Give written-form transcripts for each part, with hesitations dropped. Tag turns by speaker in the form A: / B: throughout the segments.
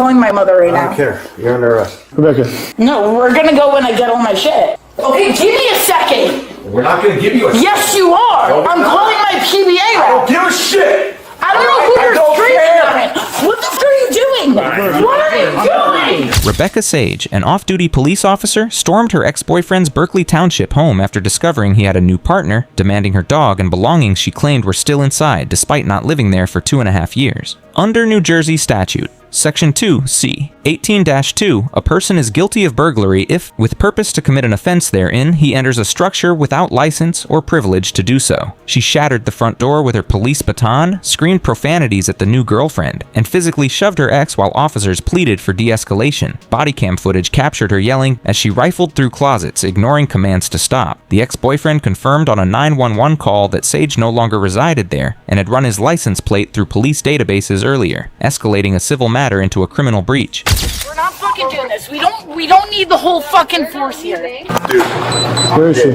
A: calling my mother right now.
B: I don't care. You're under arrest.
C: Rebecca.
A: No, we're gonna go when I get all my shit. Okay, give me a second.
B: We're not gonna give you a second.
A: Yes, you are.
B: No,
A: I'm
B: not.
A: calling my PBA
B: I
A: rep.
B: don't give a shit.
A: I don't know who you're screaming at. What the fuck are you doing? What are you doing?
D: Rebecca Sage, an off-duty police officer, stormed her ex-boyfriend's Berkeley Township home after discovering he had a new partner, demanding her dog and belongings she claimed were still inside despite not living there for 2.5 years. Under New Jersey statute, Section 2C, 18-2, a person is guilty of burglary if, with purpose to commit an offense therein, he enters a structure without license or privilege to do so. She shattered the front door with her police baton, screamed profanities at the new girlfriend, and physically shoved her ex while officers pleaded for de-escalation. Body cam footage captured her yelling as she rifled through closets, ignoring commands to stop. The ex-boyfriend confirmed on a 911 call that Sage no longer resided there and had run his license plate through police databases earlier, escalating a civil matter into a criminal breach.
A: We're not fucking doing this. We don't need the whole fucking force here.
B: Dude.
C: Where is she?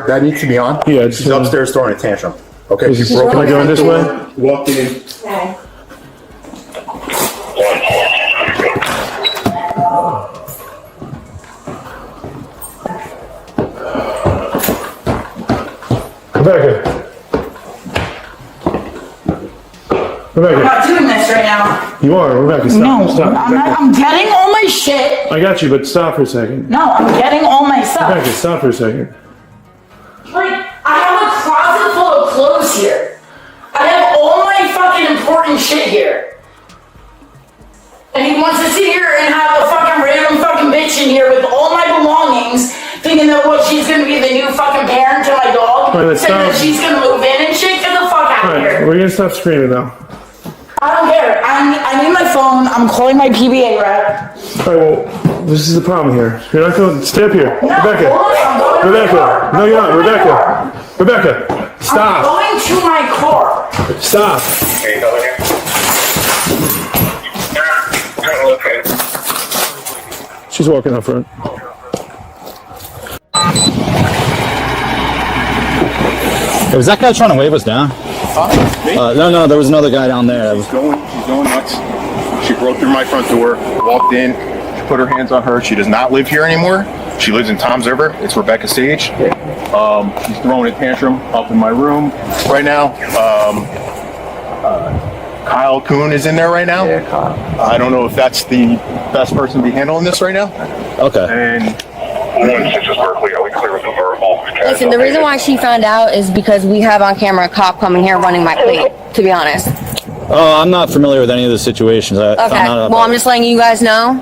B: That needs to be on?
C: Yeah,
B: She's upstairs throwing a tantrum. Okay,
C: Is
B: she's
C: this-
B: broken.
C: am I going this way?
B: Walked in.
C: Rebecca.
A: I'm
C: Rebecca.
A: not doing this right now.
C: You are. Rebecca, stop.
A: No,
C: Stop.
A: I'm not. I'm getting all my shit.
C: I got you, but stop for a second.
A: No, I'm getting all my stuff.
C: Rebecca, stop for a second.
A: Like, I have a closet full of clothes here. I have all my fucking important shit here. And he wants to sit here and have a fucking random fucking bitch in here with all my belongings, thinking that what she's gonna be the new fucking parent to my dog,
C: All right, let's
A: saying that
C: stop.
A: she's gonna move in and shit. Get the fuck out of
C: Alright,
A: here.
C: we're gonna stop screaming now.
A: I don't care. I need my phone. I'm calling my PBA rep.
C: Alright, well, this is the problem here. You're not going. Stay up here.
A: No,
C: Rebecca.
A: hold on, I'm going to my
C: Rebecca.
A: car.
C: No, you're not.
A: I'm going to my
C: Rebecca.
A: car.
C: Rebecca.
A: I'm
C: Stop.
A: going to my car.
C: Stop. She's walking up front.
E: Hey, was that guy trying to wave us down? No, there was another guy down there.
F: She's going nuts. She broke through my front door, walked in, she put her hands on her. She does not live here anymore. She lives in Toms River. It's Rebecca Sage. She's throwing a tantrum up in my room right now. Kyle Kuhn is in there right now.
B: Yeah, Kyle.
F: I don't know if that's the best person to be handling this right now.
E: Okay.
F: And
G: Listen, the reason why she found out is because we have on camera a cop coming here running my plate, to be honest.
E: Oh, I'm not familiar with any of the situations.
G: Okay, well, I'm just letting you guys know,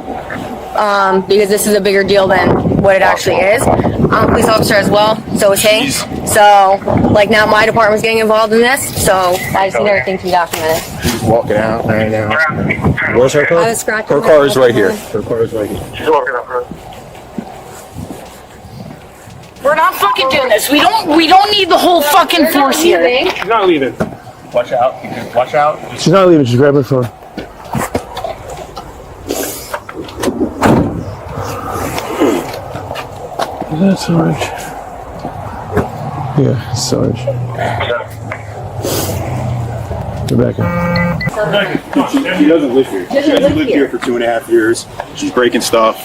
G: because this is a bigger deal than what it actually is. I'm a police officer as well, so is he. So, like, now my department's getting involved in this, so I just need everything to be documented.
F: she's walking out right now.
E: Where's her
G: I
E: car?
G: was scratching
F: Her
G: my
F: car is right here.
E: Her car is right here.
F: She's walking up front.
A: We're not fucking doing this. We don't need the whole fucking force here.
C: She's not leaving.
F: Watch out. Watch out.
C: She's not leaving. She's grabbing her phone. Is that Sarge? Yeah, Sarge. Rebecca.
F: She doesn't live here. She hasn't lived here for 2.5 years. She's breaking stuff.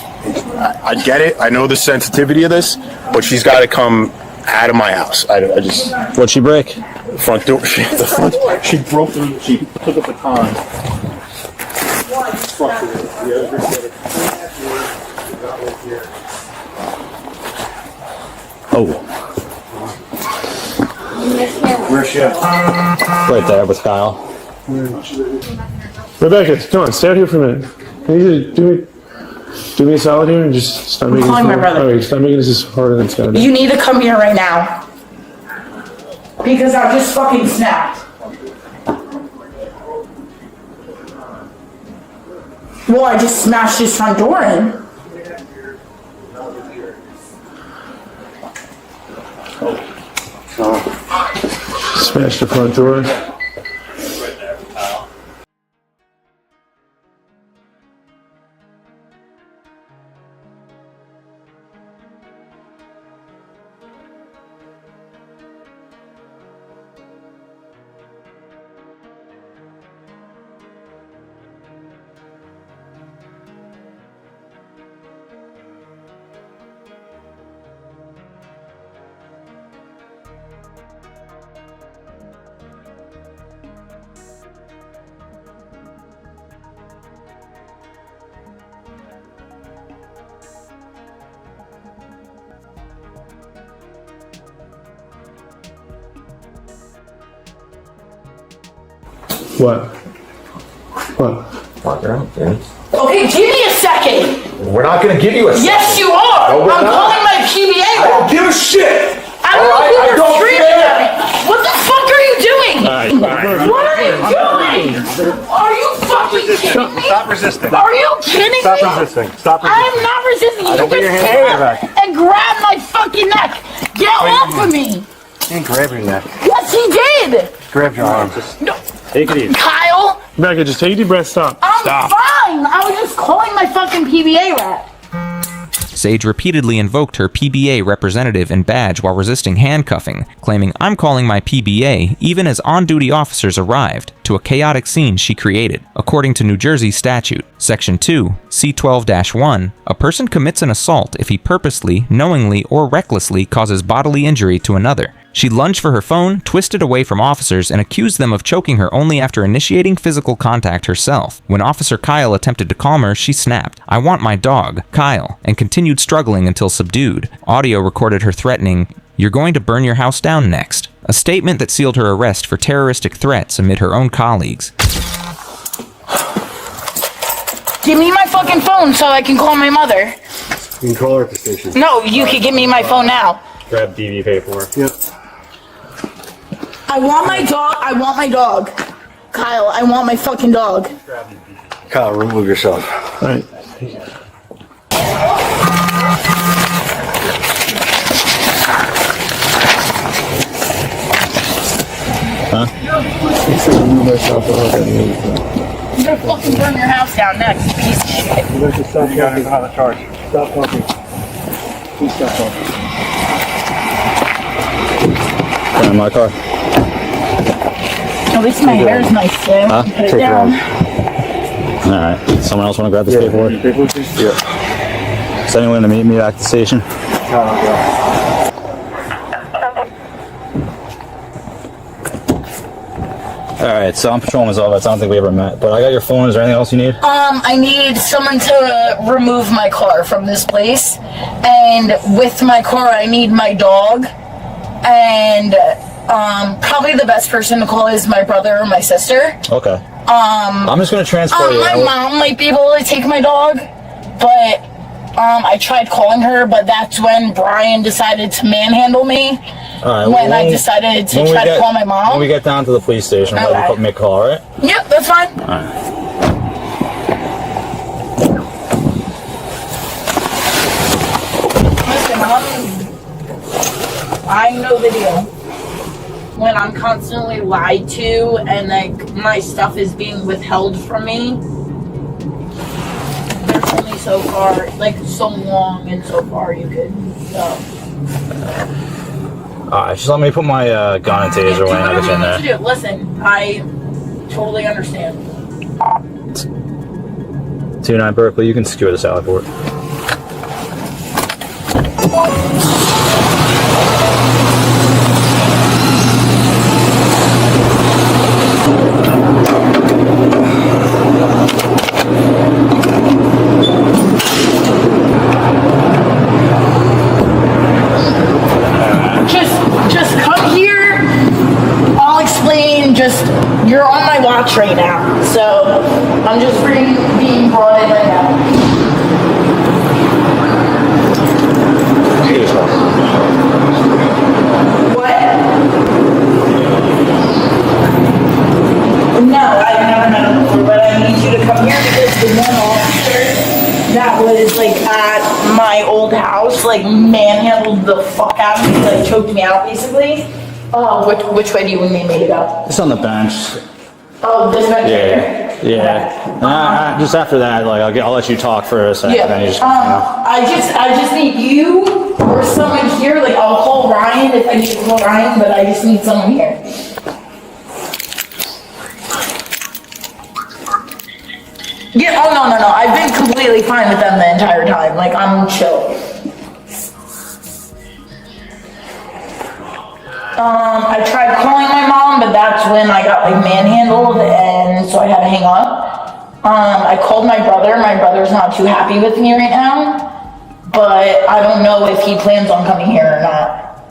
F: I get it. I know the sensitivity of this, but she's got to come out of my house. I just
E: What'd she break?
F: front door. She broke through. She took a baton.
E: Oh,
F: Where's she at?
E: right there with Kyle.
C: Rebecca, come on, stay out here for a minute. Can you do me a solid here and just stop making
A: calling
C: this
A: my brother.
C: Alright, stop making this harder than it's gotta be.
A: You need to come here right now. Because I just fucking snapped. Well, I just smashed his front door in.
C: Smash the front door. What? What?
B: Fuck it out, dude.
A: Okay, give me a second.
B: We're not gonna give you a second.
A: Yes, you are.
B: No, we're
A: I'm
B: not.
A: calling my PBA.
B: I don't give a shit.
A: I don't know
B: Alright,
A: who
B: I
A: you're
B: don't
A: screaming
B: care.
A: at me. What the fuck are you doing?
E: Alright,
A: What are you doing? Are you fucking kidding me?
H: Stop resisting.
A: Are you kidding
H: Stop
A: me?
H: resisting. Stop
A: I
H: resisting.
A: am not resisting. You
H: Don't put your
A: just
H: hands behind
A: came
H: your back.
A: and grabbed my fucking neck. Get off of me.
H: He didn't grab your neck.
A: Yes, he did.
H: Grab your arm. Just
A: No,
H: take it easy.
A: Kyle,
C: Becca, just take a deep breath. Stop.
A: I'm
C: Stop.
A: fine. I was just calling my fucking PBA rep.
D: Sage repeatedly invoked her PBA representative and badge while resisting handcuffing, claiming, "I'm calling my PBA," even as on-duty officers arrived, to a chaotic scene she created. According to New Jersey statute, Section 2, C12-1, a person commits an assault if he purposely, knowingly, or recklessly causes bodily injury to another. She lunged for her phone, twisted away from officers, and accused them of choking her only after initiating physical contact herself. When Officer Kyle attempted to calm her, she snapped, "I want my dog, Kyle," and continued struggling until subdued. Audio recorded her threatening, "You're going to burn your house down next," a statement that sealed her arrest for terroristic threats amid her own colleagues.
A: Give me my fucking phone so I can call my mother.
H: You can call her at the station.
A: No, you can give me my phone now.
H: Grab DV paperwork. Yep.
A: I want my dog. I want my dog. Kyle, I want my fucking dog.
H: Kyle, remove yourself.
C: All right.
H: He said remove myself. I'm not gonna move yourself.
A: I'm gonna fucking burn your house down next, you piece of shit.
H: You have to stop talking about the charge. Stop talking. Please stop talking.
E: In my car.
A: At least my hair is nice too.
E: Huh?
A: Put it
H: Take it
A: down.
E: Alright. Someone else want to grab this paperwork?
H: Paperwork, please? Yeah.
E: Is anyone going to meet me at the station?
H: Kyle, go.
E: Alright, so I'm patrolling myself. I don't think we ever met. But I got your phone. Is there anything else you need?
A: I need someone to remove my car from this place. And with my car, I need my dog. And probably the best person to call is my brother or my sister.
E: Okay. I'm just going to transfer you.
A: My mom might be able to take my dog, but I tried calling her, but that's when Brian decided to manhandle me.
E: Alright,
A: When I decided to try to call my mom.
E: When we get down to the police station, we'll let you make a call, alright?
A: Yep, that's fine. Listen, I know the deal. When I'm constantly lied to and like my stuff is being withheld from me, there's only so far, like so long and so far you could go.
E: Alright, just let me put my gun and taser away and I'll get you in there.
A: Do. Listen, I totally understand.
E: 29 Berkeley, you can secure the salad board.
A: Just come here. I'll explain. Just you're on my watch right now, so I'm just being brought in right now. What? No, I've never met him before, but I need you to come here because the one officer that was like at my old house, like manhandled the fuck out of me, like choked me out basically. Which way do you need me to go?
E: It's on the bench.
A: Oh, this right
E: Yeah.
A: here.
E: Yeah. Just after that, like I'll let you talk for a second.
A: Yeah.
E: Then you just,
A: I just need you or someone here. Like I'll call Ryan if I need to call Ryan, but I just need someone here. Yeah. Oh no. I've been completely fine with them the entire time. Like I'm chill. I tried calling my mom, but that's when I got like manhandled, and so I had to hang up. I called my brother. My brother's not too happy with me right now, but I don't know if he plans on coming here or not.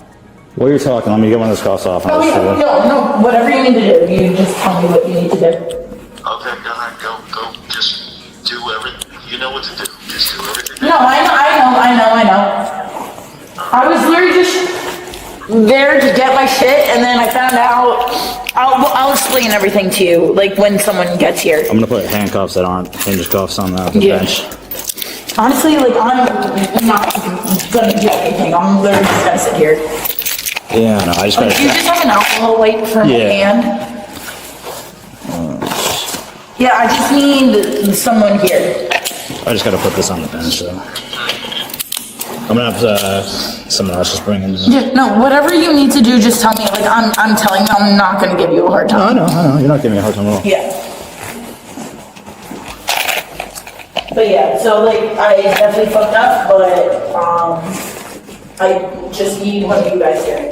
E: While you're talking, let me get one of those cuffs off.
A: Oh, yeah, no, whatever you need to do, you just tell me what you need to do.
I: Okay, go ahead, go, just do everything. You know what to do. Just do everything.
A: No, I know. I was literally just there to get my shit, and then I found out. I'll explain everything to you, like when someone gets here.
E: I'm gonna put handcuffs that aren't hinge cuffs on the bench.
A: Honestly, like I'm not gonna do anything. I'm literally just gonna sit here.
E: Yeah, no, I just gotta.
A: Do you just have an alcohol wipe for my hand? Yeah, I just need someone here.
E: I just gotta put this on the bench, so. I'm gonna have someone else just bring in.
A: Yeah, no, whatever you need to do, just tell me. Like I'm telling you, I'm not gonna give you a hard time.
E: I know. You're not giving me a hard time at all.
A: Yeah. But yeah, so like I definitely fucked up, but I just need one of you guys here.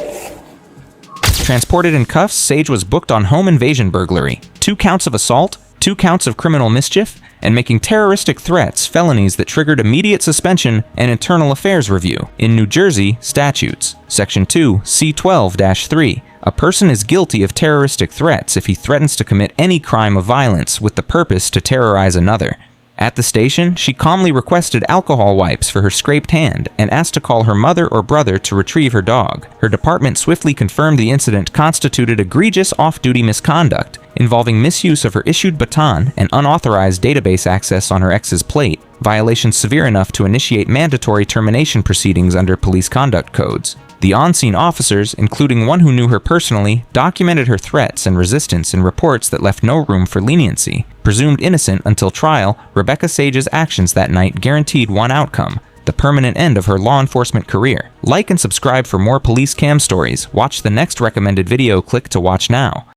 D: Transported in cuffs, Sage was booked on home invasion burglary, 2 counts of assault, 2 counts of criminal mischief, and making terroristic threats felonies that triggered immediate suspension and internal affairs review. In New Jersey, statutes. Section 2, C12-3. A person is guilty of terroristic threats if he threatens to commit any crime of violence with the purpose to terrorize another. At the station, she calmly requested alcohol wipes for her scraped hand and asked to call her mother or brother to retrieve her dog. Her department swiftly confirmed the incident constituted egregious off-duty misconduct involving misuse of her issued baton and unauthorized database access on her ex's plate, violations severe enough to initiate mandatory termination proceedings under police conduct codes. The on-scene officers, including one who knew her personally, documented her threats and resistance in reports that left no room for leniency. Presumed innocent until trial, Rebecca Sage's actions that night guaranteed one outcome: the permanent end of her law enforcement career. Like and subscribe for more police cam stories. Watch the next recommended video, click to watch now.